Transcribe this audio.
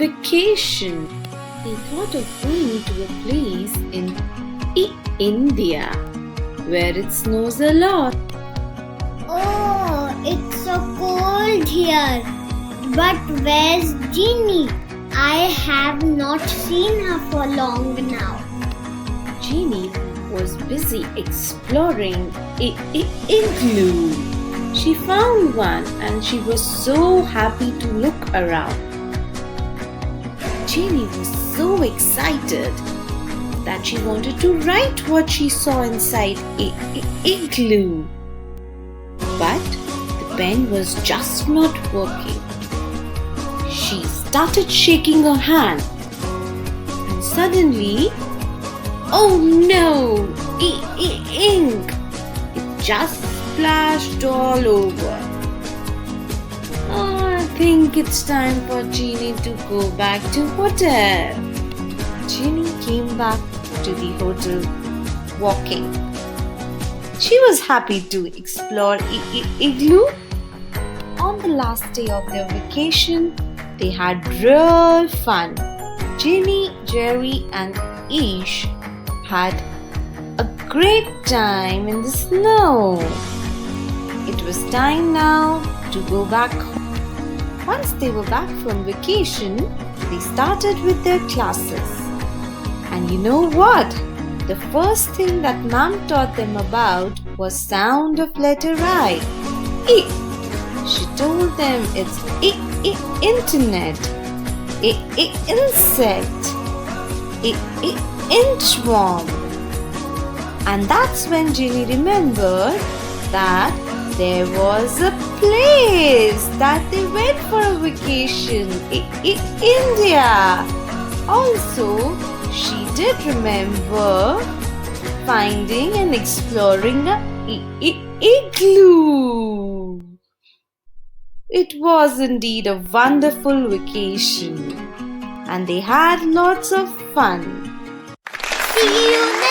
vacation. They thought of going to a place in India where it snows a lot. Oh, it's so cold here. But where's Jinny? I have not seen her for long now. Jinny was busy exploring igloo. She found one and she was so happy to look around. Jinny was so excited that she wanted to write what she saw inside igloo. But the pen was just not working. She started shaking her hand and suddenly, oh no! Ink! It just splashed all over. Oh, I think it's time for Jinny to go back to hotel. Jinny came back to the hotel walking. She was happy to explore igloo. On the last day of their vacation, they had real fun. Jinny, Jerry and Ish had a great time in the snow. It was time now to go back home. Once they were back from vacation, they started with their classes. And you know what? The first thing that Mom taught them about was sound of letter I. She told them it's internet, insect, inchworm. And that's when Jinny remembered that there was a place that they went for a vacation, India. Also, she did remember finding and exploring a igloo. It was indeed a wonderful vacation and they had lots of fun. See you next